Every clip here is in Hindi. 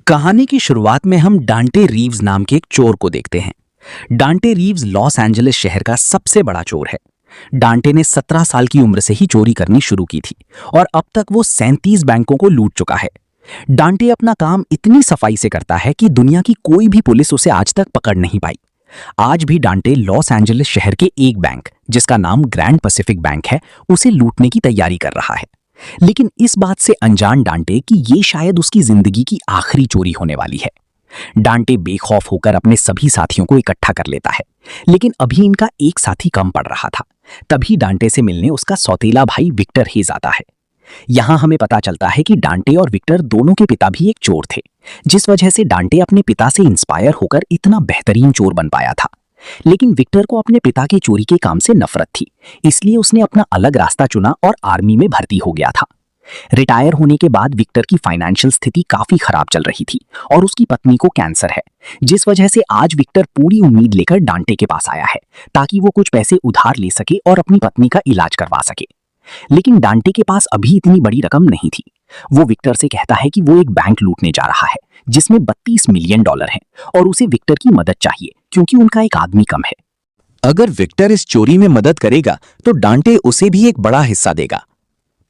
कहानी की शुरुआत में हम डांटे रीव्स नाम के एक चोर को देखते हैं। डांटे रीव्स लॉस एंजलिस शहर का सबसे बड़ा चोर है। डांटे ने 17 साल की उम्र से ही चोरी करनी शुरू की थी और अब तक वो 37 बैंकों को लूट चुका है। डांटे अपना काम इतनी सफाई से करता है कि दुनिया की कोई भी पुलिस उसे आज तक पकड़ नहीं पाई। आज भी डांटे लॉस एंजलिस शहर के एक बैंक, जिसका नाम ग्रैंड पैसिफिक बैंक है, उसे लूटने की तैयारी कर रहा है। लेकिन इस बात से अनजान डांटे कि ये शायद उसकी जिंदगी की आखिरी चोरी होने वाली है। डांटे बेखौफ होकर अपने सभी साथियों को इकट्ठा कर लेता है, लेकिन अभी इनका एक साथी कम पड़ रहा था। तभी डांटे से मिलने उसका सौतेला भाई विक्टर हेज आता है। यहां हमें पता चलता है कि डांटे और विक्टर दोनों के पिता भी एक चोर थे, जिस वजह से डांटे अपने पिता से इंस्पायर होकर इतना बेहतरीन चोर बन पाया था। लेकिन विक्टर को अपने पिता के चोरी के काम से नफरत थी, इसलिए उसने अपना अलग रास्ता चुना और आर्मी में भर्ती हो गया था। रिटायर होने के बाद विक्टर की फाइनेंशियल स्थिति काफी खराब चल रही थी और उसकी पत्नी को कैंसर है, जिस वजह से आज विक्टर पूरी उम्मीद लेकर डांटे के पास आया है ताकि वो कुछ पैसे उधार ले सके और अपनी पत्नी का इलाज करवा सके। लेकिन डांटे के पास अभी इतनी बड़ी रकम नहीं थी। वो विक्टर से कहता है कि वो एक बैंक लूटने जा रहा है जिसमें $32 मिलियन हैं और उसे विक्टर की मदद चाहिए क्योंकि उनका एक आदमी कम है। अगर विक्टर इस चोरी में मदद करेगा तो डांटे उसे भी एक बड़ा हिस्सा देगा।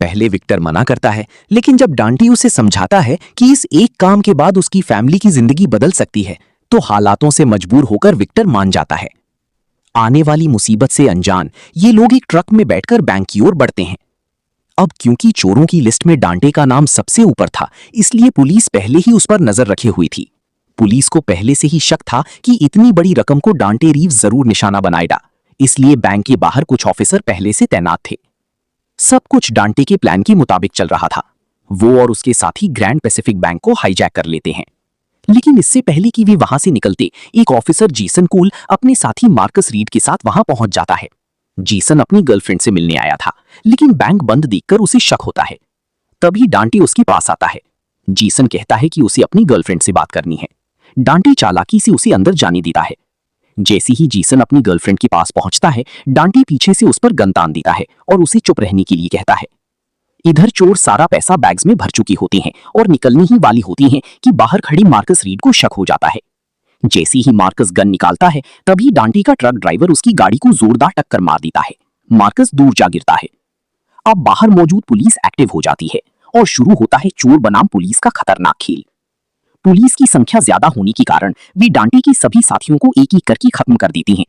पहले विक्टर मना करता है, लेकिन जब डांटे उसे समझाता है कि इस एक काम के बाद उसकी फैमिली की जिंदगी बदल सकती है, तो हालातों से मजबूर होकर विक्टर मान जाता है। आने वाली मुसीबत से अनजान ये लोग एक ट्रक में बैठकर बैंक की ओर बढ़ते हैं। अब क्योंकि चोरों की लिस्ट में डांटे का नाम सबसे ऊपर था, इसलिए पुलिस पहले ही उस पर नजर रखे हुई थी। पुलिस को पहले से ही शक था कि इतनी बड़ी रकम को डांटे रीव्स जरूर निशाना बनाएगा, इसलिए बैंक के बाहर कुछ ऑफिसर पहले से तैनात थे। सब कुछ डांटे के प्लान के मुताबिक चल रहा था। वो और उसके साथी ग्रैंड पैसिफिक बैंक को हाईजैक कर लेते हैं। लेकिन इससे पहले कि वे वहां से निकलते, एक ऑफिसर जेसन कूल अपने साथी मार्कस रीड के साथ वहां पहुंच जाता है। जेसन अपनी गर्लफ्रेंड से मिलने आया था, लेकिन बैंक बंद देखकर उसे शक होता है। तभी डांटे उसके पास आता है। जेसन कहता है कि उसे अपनी गर्लफ्रेंड से बात करनी है। डांटे चालाकी से उसे अंदर जाने देता है। जैसे ही जेसन अपनी गर्लफ्रेंड के पास पहुंचता है, डांटे पीछे से उस पर गन तान देता है और उसे चुप रहने के लिए कहता है। इधर चोर सारा पैसा बैग्स में भर चुकी होती हैं और निकलने ही वाली होती हैं कि बाहर खड़ी मार्कस रीड को शक हो जाता है। जैसे ही मार्कस गन निकालता है, तभी डांटे का ट्रक ड्राइवर उसकी गाड़ी को जोरदार टक्कर मार देता है। मार्कस दूर जा गिरता है। अब बाहर मौजूद पुलिस एक्टिव हो जाती है और शुरू होता है चोर बनाम पुलिस का खतरनाक खेल। पुलिस की संख्या ज्यादा होने के कारण वे डांटे के सभी साथियों को एक एक करके खत्म कर देती हैं।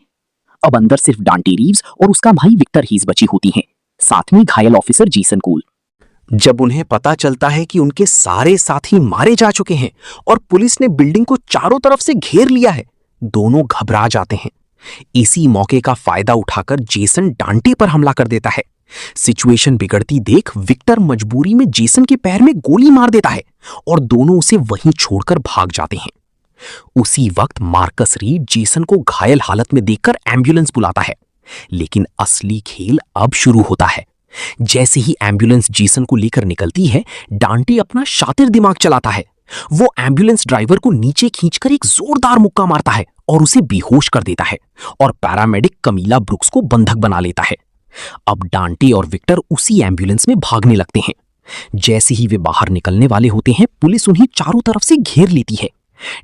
अब अंदर सिर्फ डांटे रीव्स और उसका भाई विक्टर हीज बची होती हैं, साथ में घायल ऑफिसर जेसन कूल। जब उन्हें पता चलता है कि उनके सारे साथी मारे जा चुके हैं और पुलिस ने बिल्डिंग को चारों तरफ से घेर लिया है, दोनों घबरा जाते हैं। इसी मौके का फायदा उठाकर जेसन डांटे पर हमला कर देता है। सिचुएशन बिगड़ती देख विक्टर मजबूरी में जेसन के पैर में गोली मार देता है और दोनों उसे वहीं छोड़कर भाग जाते हैं। उसी वक्त मार्कस रीड जेसन को घायल हालत में देखकर एम्बुलेंस बुलाता है। लेकिन असली खेल अब शुरू होता है। जैसे ही एम्बुलेंस जेसन को लेकर निकलती है, डांटे अपना शातिर दिमाग चलाता है। वो एम्बुलेंस ड्राइवर को नीचे खींचकर एक जोरदार मुक्का मारता है और उसे बेहोश कर देता है और पैरामेडिक कमीला ब्रुक्स को बंधक बना लेता है। अब डांटे और विक्टर उसी एम्बुलेंस में भागने लगते हैं। जैसे ही वे बाहर निकलने वाले होते हैं, पुलिस उन्हें चारों तरफ से घेर लेती है।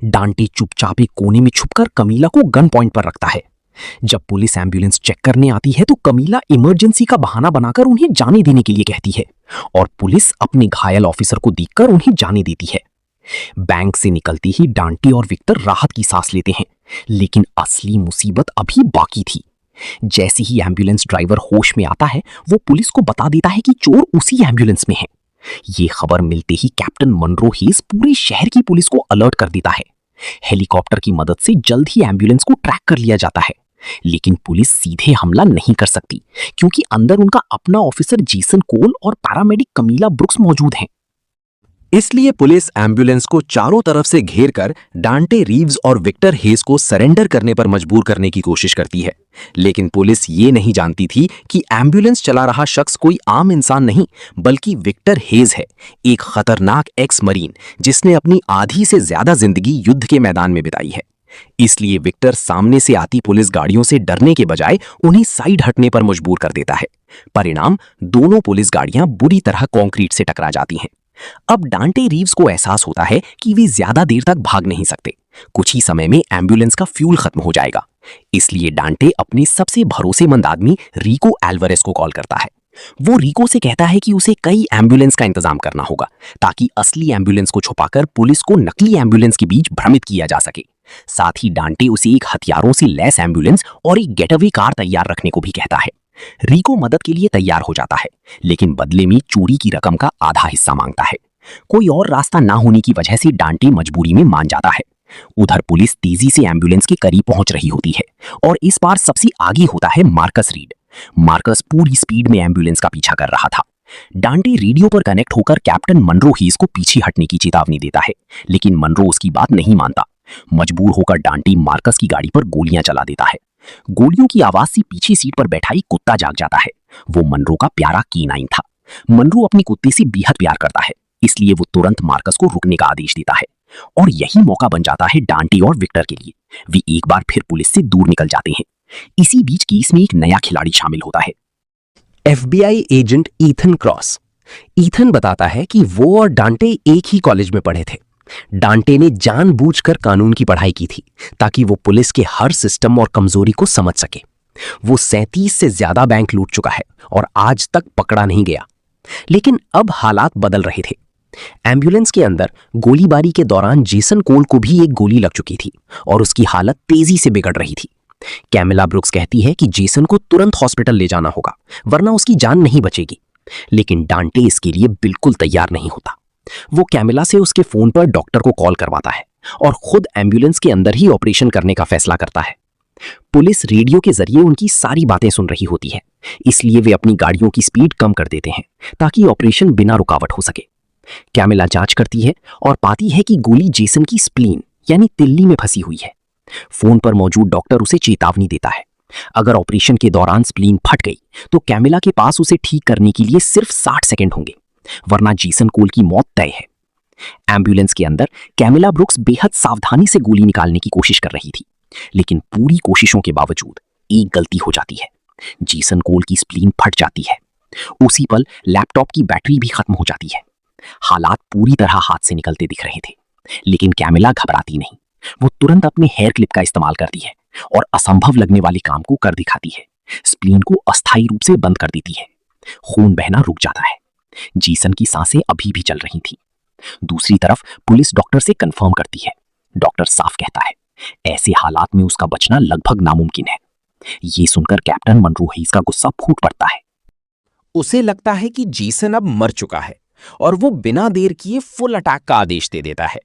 डांटे चुपचाप एक कोने में छुपकर कमीला को गन पॉइंट पर रखता है। जब पुलिस एम्बुलेंस चेक करने आती है, तो कमीला इमरजेंसी का बहाना बनाकर उन्हें जाने देने के लिए कहती है और पुलिस अपने घायल ऑफिसर को देखकर उन्हें जाने देती है। बैंक से निकलते ही डांटे और विक्टर राहत की सांस लेते हैं, लेकिन असली मुसीबत अभी बाकी थी। जैसे ही एम्बुलेंस ड्राइवर होश में आता है, वो पुलिस को बता देता है कि चोर उसी एम्बुलेंस में है। ये खबर मिलते ही कैप्टन मनरो हेज पूरे शहर की पुलिस को अलर्ट कर देता है। हेलीकॉप्टर की मदद से जल्द ही एम्बुलेंस को ट्रैक कर लिया जाता है, लेकिन पुलिस सीधे हमला नहीं कर सकती क्योंकि अंदर उनका अपना ऑफिसर जेसन कोल और पैरामेडिक कमीला ब्रुक्स मौजूद हैं। इसलिए पुलिस एम्बुलेंस को चारों तरफ से घेर कर डांटे रीव्स और विक्टर हेज को सरेंडर करने पर मजबूर करने की कोशिश करती है। लेकिन पुलिस ये नहीं जानती थी कि एम्बुलेंस चला रहा शख्स कोई आम इंसान नहीं, बल्कि विक्टर हेज है, एक खतरनाक एक्स मरीन जिसने अपनी आधी से ज्यादा जिंदगी युद्ध के मैदान में बिताई है। इसलिए विक्टर सामने से आती पुलिस गाड़ियों से डरने के बजाय उन्हें साइड हटने पर मजबूर कर देता है। परिणाम, दोनों पुलिस गाड़ियां बुरी तरह कंक्रीट से टकरा जाती हैं। अब डांटे रीव्स को एहसास होता है कि वे ज्यादा देर तक भाग नहीं सकते। कुछ ही समय में एम्बुलेंस का फ्यूल खत्म हो जाएगा। इसलिए डांटे अपने सबसे भरोसेमंद आदमी रिको एल्वारेस को कॉल करता है। वो रिको से कहता है कि उसे कई एम्बुलेंस का इंतजाम करना होगा ताकि असली एम्बुलेंस को छुपाकर पुलिस को नकली एम्बुलेंस के बीच भ्रमित किया जा सके। साथ ही डांटे उसे एक हथियारों से लैस एम्बुलेंस और एक गेटअवे कार तैयार रखने को भी कहता है। रिको मदद के लिए तैयार हो जाता है, लेकिन बदले में चोरी की रकम का आधा हिस्सा मांगता है। कोई और रास्ता ना होने की वजह से डांटे मजबूरी में मान जाता है। उधर पुलिस तेजी से एम्बुलेंस के करीब पहुंच रही होती है और इस बार सबसे आगे होता है मार्कस रीड। मार्कस पूरी स्पीड में एम्बुलेंस का पीछा कर रहा था। डांटे रेडियो पर कनेक्ट होकर कैप्टन मनरो हीज को पीछे हटने की चेतावनी देता है, लेकिन मनरो उसकी बात नहीं मानता। मजबूर होकर डांटे मार्कस की गाड़ी पर गोलियां चला देता है। गोलियों की आवाज से पीछे सीट पर बैठा एक कुत्ता जाग जाता है। वो मनरो का प्यारा कीनाइन था। मनरो अपनी कुत्ते से बेहद प्यार करता है, इसलिए वो तुरंत मार्कस को रुकने का आदेश देता है और यही मौका बन जाता है डांटे और विक्टर के लिए। वे एक बार फिर पुलिस से दूर निकल जाते हैं। इसी बीच केस में एक नया खिलाड़ी शामिल होता है, FBI agent Ethan cross. Ethan बताता है कि वो और डांटे एक ही कॉलेज में पढ़े थे। डांटे ने जानबूझकर कानून की पढ़ाई की थी ताकि वो पुलिस के हर सिस्टम और कमजोरी को समझ सके। वो 37 से ज्यादा बैंक लूट चुका है और आज तक पकड़ा नहीं गया। लेकिन अब हालात बदल रहे थे। एम्बुलेंस के अंदर गोलीबारी के दौरान जेसन कोल को भी एक गोली लग चुकी थी और उसकी हालत तेजी से बिगड़ रही थी। कैमिला ब्रुक्स कहती है कि जेसन को तुरंत हॉस्पिटल ले जाना होगा, वरना उसकी जान नहीं बचेगी। लेकिन डांटे इसके लिए बिल्कुल तैयार नहीं होता। वो कैमिला से उसके फोन पर डॉक्टर को कॉल करवाता है और खुद एम्बुलेंस के अंदर ही ऑपरेशन करने का फैसला करता है। पुलिस रेडियो के जरिए उनकी सारी बातें सुन रही होती है, इसलिए वे अपनी गाड़ियों की स्पीड कम कर देते हैं ताकि ऑपरेशन बिना रुकावट हो सके। कैमिला जांच करती है और पाती है कि गोली जेसन की स्प्लीन यानी तिल्ली में फंसी हुई है। फोन पर मौजूद डॉक्टर उसे चेतावनी देता है, अगर ऑपरेशन के दौरान स्प्लीन फट गई तो कैमिला के पास उसे ठीक करने के लिए सिर्फ 60 सेकंड होंगे, वरना जेसन कोल की मौत तय है। एम्बुलेंस के अंदर कैमिला ब्रुक्स बेहद सावधानी से गोली निकालने की कोशिश कर रही थी, लेकिन पूरी कोशिशों के बावजूद एक गलती हो जाती है। जेसन कोल की स्प्लीन फट जाती है। उसी पल लैपटॉप की बैटरी भी खत्म हो जाती है। हालात पूरी तरह हाथ से निकलते दिख रहे थे, लेकिन कैमिला घबराती नहीं। वो तुरंत अपने हेयर क्लिप का इस्तेमाल करती है और असंभव लगने वाले काम को कर दिखाती है। स्प्लीन को अस्थायी रूप से बंद कर देती है। खून बहना रुक जाता है। जेसन की सांसें अभी भी चल रही थीं। दूसरी तरफ पुलिस डॉक्टर से कंफर्म करती है। डॉक्टर साफ कहता है, ऐसे हालात में उसका बचना लगभग नामुमकिन है। ये सुनकर कैप्टन मनरो हीज का गुस्सा फूट पड़ता है। उसे लगता है कि जेसन अब मर चुका है और वो बिना देर किए फुल अटैक का आदेश दे देता है।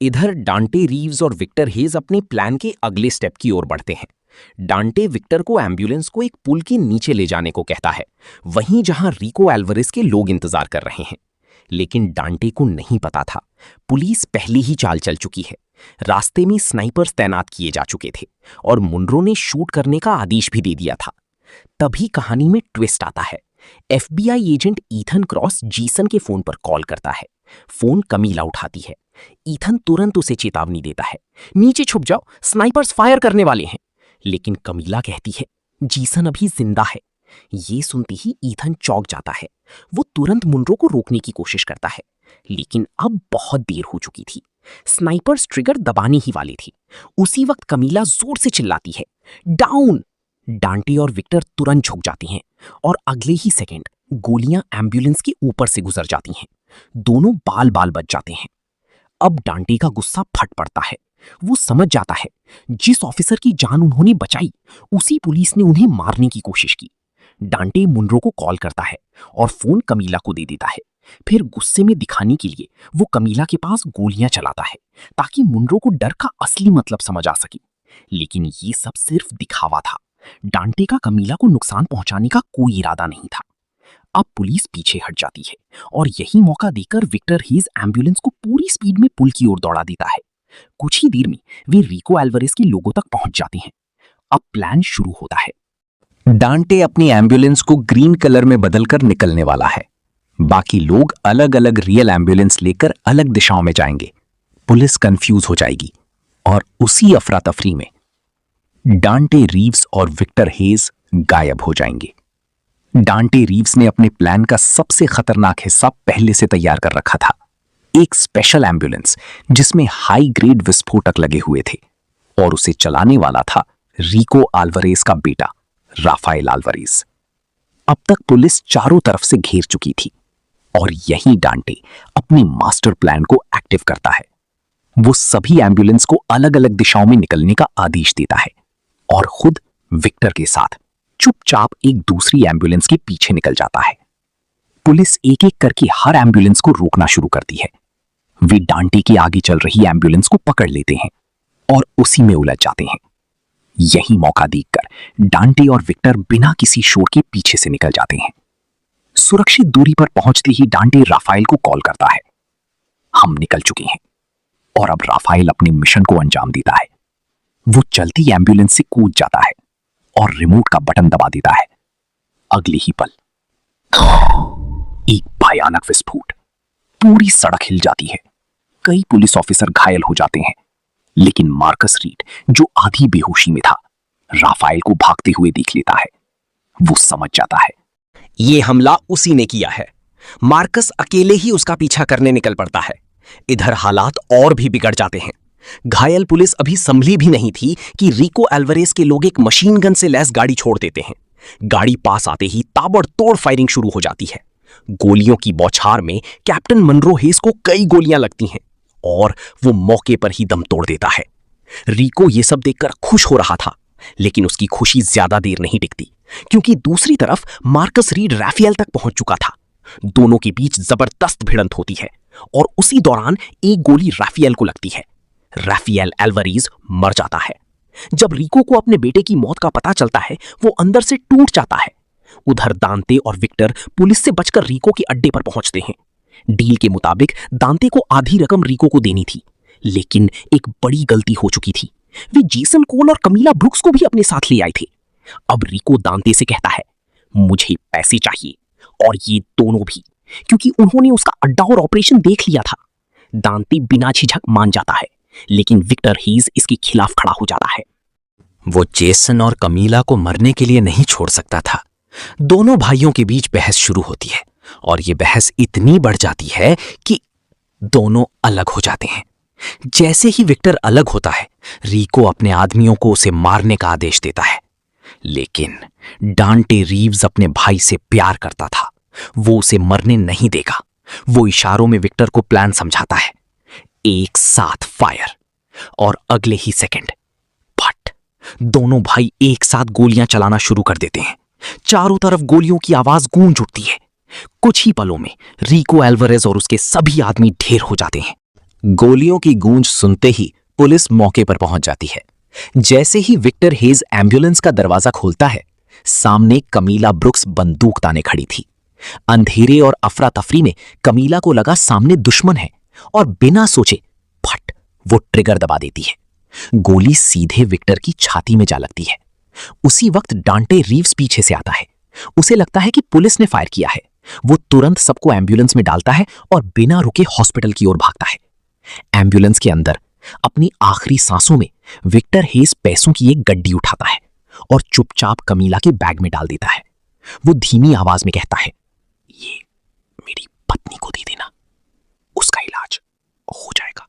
इधर डांटे रीव्स और विक्टर हेज अपने प्लान के अगले स्टेप की ओर बढ़ते हैं। डांटे विक्टर को एम्बुलेंस को एक पुल के नीचे ले जाने को कहता है, वहीं जहां रिको एल्वारेस के लोग इंतजार कर रहे हैं। लेकिन डांटे को नहीं पता था, पुलिस पहले ही चाल चल चुकी है। रास्ते में स्नाइपर्स तैनात किए जा चुके थे और मुनरो ने शूट करने का आदेश भी दे दिया था। तभी कहानी में ट्विस्ट आता है। FBI agent Ethan cross Jason के फोन पर कॉल करता है। फोन कमीला उठाती है। ईथन तुरंत उसे चेतावनी देता है, नीचे छुप जाओ, स्नाइपर्स फायर करने वाले हैं। लेकिन कमीला कहती है, जेसन अभी जिंदा है। ये सुनते ही ईथन चौंक जाता है। वो तुरंत मुनरो को रोकने की कोशिश करता है, लेकिन अब बहुत देर हो चुकी थी। स्नाइपर्स ट्रिगर दबाने ही वाली थी। उसी वक्त कमीला जोर से चिल्लाती है, डाउन। डांटे और विक्टर तुरंत झुक जाती हैं और अगले ही सेकंड गोलियां एम्बुलेंस के ऊपर से गुजर जाती हैं। दोनों बाल बाल बच जाते हैं। अब डांटे का गुस्सा फट पड़ता है। वो समझ जाता है, जिस ऑफिसर की जान उन्होंने बचाई उसी पुलिस ने उन्हें मारने की कोशिश की। डांटे मुनरो को कॉल करता है और फोन कमीला को दे देता है। फिर गुस्से में दिखाने के लिए वो कमीला के पास गोलियां चलाता है ताकि मुनरो को डर का असली मतलब समझ आ सके। लेकिन ये सब सिर्फ दिखावा था। डांटे का कमीला को नुकसान पहुंचाने का कोई इरादा नहीं था। अब पुलिस पीछे हट जाती है और यही मौका देकर विक्टर हेज एम्बुलेंस को पूरी स्पीड में पुल की ओर दौड़ा देता है। कुछ ही देर में वे रिको एल्वारेस के लोगों तक पहुंच जाते हैं। अब प्लान शुरू होता है। डांटे अपनी एम्बुलेंस को ग्रीन कलर में बदलकर निकलने वाला है। बाकी लोग अलग अलग रियल एम्बुलेंस लेकर अलग दिशाओं में जाएंगे। पुलिस कंफ्यूज हो जाएगी और उसी अफरा तफरी में डांटे रीव्स और विक्टर हेज गायब हो जाएंगे। डांटे रीव्स ने अपने प्लान का सबसे खतरनाक हिस्सा पहले से तैयार कर रखा था, एक स्पेशल एम्बुलेंस जिसमें हाई ग्रेड विस्फोटक लगे हुए थे, और उसे चलाने वाला था रिको अल्वारेज का बेटा राफाएल अल्वारेज। अब तक पुलिस चारों तरफ से घेर चुकी थी और यही डांटे अपने मास्टर प्लान को एक्टिव करता है। वो सभी एम्बुलेंस को अलग अलग दिशाओं में निकलने का आदेश देता है और खुद विक्टर के साथ चुपचाप एक दूसरी एम्बुलेंस के पीछे निकल जाता है। पुलिस एक एक करके हर एम्बुलेंस को रोकना शुरू करती है। वे डांटे के आगे चल रही एम्बुलेंस को पकड़ लेते हैं और उसी में उलझ जाते हैं। यही मौका देखकर डांटे और विक्टर बिना किसी शोर के पीछे से निकल जाते हैं। सुरक्षित दूरी पर पहुंचते ही डांटे राफाएल को कॉल करता है। हम निकल चुके हैं। और अब राफाएल अपने मिशन को अंजाम देता है। वो चलती एम्बुलेंस से कूद जाता है और रिमोट का बटन दबा देता है। अगले ही पल एक भयानक विस्फोट, पूरी सड़क हिल जाती है। कई पुलिस ऑफिसर घायल हो जाते हैं, लेकिन मार्कस रीड, जो आधी बेहोशी में था, राफाएल को भागते हुए देख लेता है। वो समझ जाता है ये हमला उसी ने किया है। मार्कस अकेले ही उसका पीछा करने निकल पड़ता है। इधर हालात और भी बिगड़ जाते हैं। घायल पुलिस अभी संभली भी नहीं थी कि रिको अल्वारेज के लोग एक मशीन गन से लैस गाड़ी छोड़ देते हैं। गाड़ी पास आते ही ताबड़तोड़ फायरिंग शुरू हो जाती है। गोलियों की बौछार में कैप्टन मनरो हेस को कई गोलियां लगती हैं और वो मौके पर ही दम तोड़ देता है। रिको ये सब देखकर खुश हो रहा था, लेकिन उसकी खुशी ज्यादा देर नहीं टिकती, क्योंकि दूसरी तरफ मार्कस रीड राफेल तक पहुंच चुका था। दोनों के बीच जबरदस्त भिड़ंत होती है और उसी दौरान एक गोली राफेल को लगती है। राफेल अल्वारेज मर जाता है। जब रिको को अपने बेटे की मौत का पता चलता है, वो अंदर से टूट जाता है। उधर दांते और विक्टर पुलिस से बचकर रिको के अड्डे पर पहुंचते हैं। डील के मुताबिक दांते को आधी रकम रिको को देनी थी, लेकिन एक बड़ी गलती हो चुकी थी। वे जेसन कोल और कमीला ब्रुक्स को भी अपने साथ ले आए थे। अब रिको दांते से कहता है, मुझे पैसे चाहिए, और ये दोनों भी, क्योंकि उन्होंने उसका अड्डा और ऑपरेशन देख लिया था। दांते बिना झिझक मान जाता है, लेकिन विक्टर हेज इसके खिलाफ खड़ा हो जाता है। वो जेसन और कमीला को मरने के लिए नहीं छोड़ सकता था। दोनों भाइयों के बीच बहस शुरू होती है और ये बहस इतनी बढ़ जाती है कि दोनों अलग हो जाते हैं। जैसे ही विक्टर अलग होता है, रिको अपने आदमियों को उसे मारने का आदेश देता है, लेकिन डांटे रीव्स अपने भाई से प्यार करता था। वो उसे मरने नहीं देगा। वो इशारों में विक्टर को प्लान समझाता है। एक साथ फायर, और अगले ही सेकंड फट, दोनों भाई एक साथ गोलियां चलाना शुरू कर देते हैं। चारों तरफ गोलियों की आवाज गूंज उठती है। कुछ ही पलों में रिको अल्वारेज और उसके सभी आदमी ढेर हो जाते हैं। गोलियों की गूंज सुनते ही पुलिस मौके पर पहुंच जाती है। जैसे ही विक्टर हेज एम्बुलेंस का दरवाजा खोलता है, सामने कमीला ब्रुक्स बंदूक ताने खड़ी थी। अंधेरे और अफरा तफरी में कमीला को लगा सामने दुश्मन है, और बिना सोचे फट वो ट्रिगर दबा देती है। गोली सीधे विक्टर की छाती में जा लगती है। उसी वक्त डांटे रीव्स पीछे से आता है। उसे लगता है कि पुलिस ने फायर किया है। वो तुरंत सबको एम्बुलेंस में डालता है और बिना रुके हॉस्पिटल की ओर भागता है। एम्बुलेंस के अंदर अपनी आखिरी सांसों में विक्टर हेज पैसों की एक गड्डी उठाता है और चुपचाप कमीला के बैग में डाल देता है। वो धीमी आवाज में कहता है, ये मेरी पत्नी को दे देना, उसका इलाज हो जाएगा।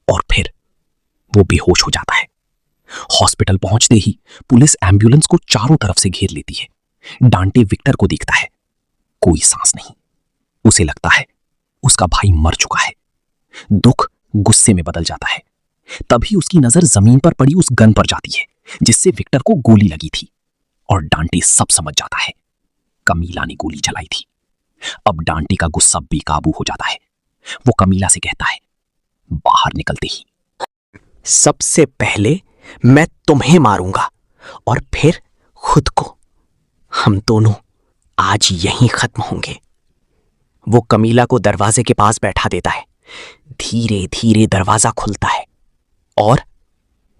और फिर वो बेहोश हो जाता है। हॉस्पिटल पहुंचते ही पुलिस एम्बुलेंस को चारों तरफ से घेर लेती है। डांटे विक्टर को देखता है, कोई सांस नहीं। उसे लगता है उसका भाई मर चुका है। दुख गुस्से में बदल जाता है। तभी उसकी नजर जमीन पर पड़ी उस गन पर जाती है जिससे विक्टर को गोली लगी थी, और डांटे सब समझ जाता है। कमीला ने गोली चलाई थी। अब डांटे का गुस्सा बेकाबू हो जाता है। वो कमीला से कहता है, बाहर निकलते ही, सबसे पहले मैं तुम्हें मारूंगा और फिर खुद को। हम दोनों आज यहीं खत्म होंगे। वो कमीला को दरवाजे के पास बैठा देता है। धीरे धीरे दरवाजा खुलता है और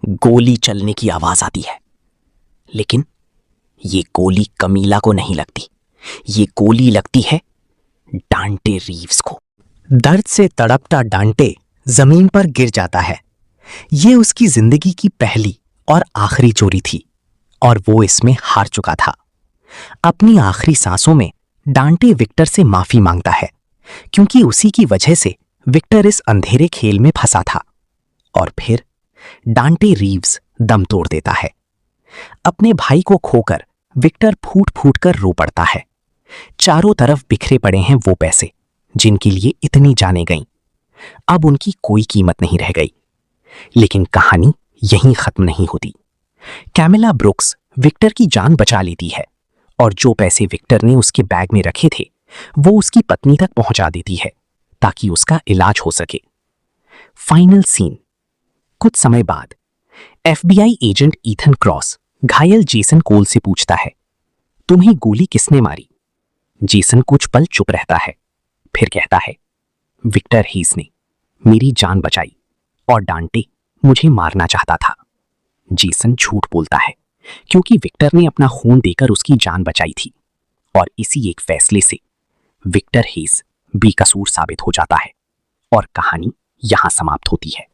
गोली चलने की आवाज आती है, लेकिन ये गोली कमीला को नहीं लगती। ये गोली लगती है डांटे रीव्स को। दर्द से तड़पता डांटे जमीन पर गिर जाता है। ये उसकी जिंदगी की पहली और आखिरी चोरी थी, और वो इसमें हार चुका था। अपनी आखिरी सांसों में डांटे विक्टर से माफी मांगता है, क्योंकि उसी की वजह से विक्टर इस अंधेरे खेल में फंसा था। और फिर डांटे रीव्स दम तोड़ देता है। अपने भाई को खोकर विक्टर फूट फूट कर रो पड़ता है। चारों तरफ बिखरे पड़े हैं वो पैसे जिनके लिए इतनी जानें गईं। अब उनकी कोई कीमत नहीं रह गई। लेकिन कहानी यहीं खत्म नहीं होती। कैमिला ब्रुक्स विक्टर की जान बचा लेती है और जो पैसे विक्टर ने उसके बैग में रखे थे वो उसकी पत्नी तक पहुंचा देती है ताकि उसका इलाज हो सके। Final scene. कुछ समय बाद FBI एजेंट ईथन क्रॉस घायल जेसन कोल से पूछता है, तुम्हें गोली किसने मारी? जेसन कुछ पल चुप रहता है, फिर कहता है, विक्टर हीस ने मेरी जान बचाई और डांटे मुझे मारना चाहता था। जेसन झूठ बोलता है क्योंकि विक्टर ने अपना खून देकर उसकी जान बचाई थी और इसी एक फैसले से विक्टर हीस बेकसूर साबित हो जाता है और कहानी यहां समाप्त होती है।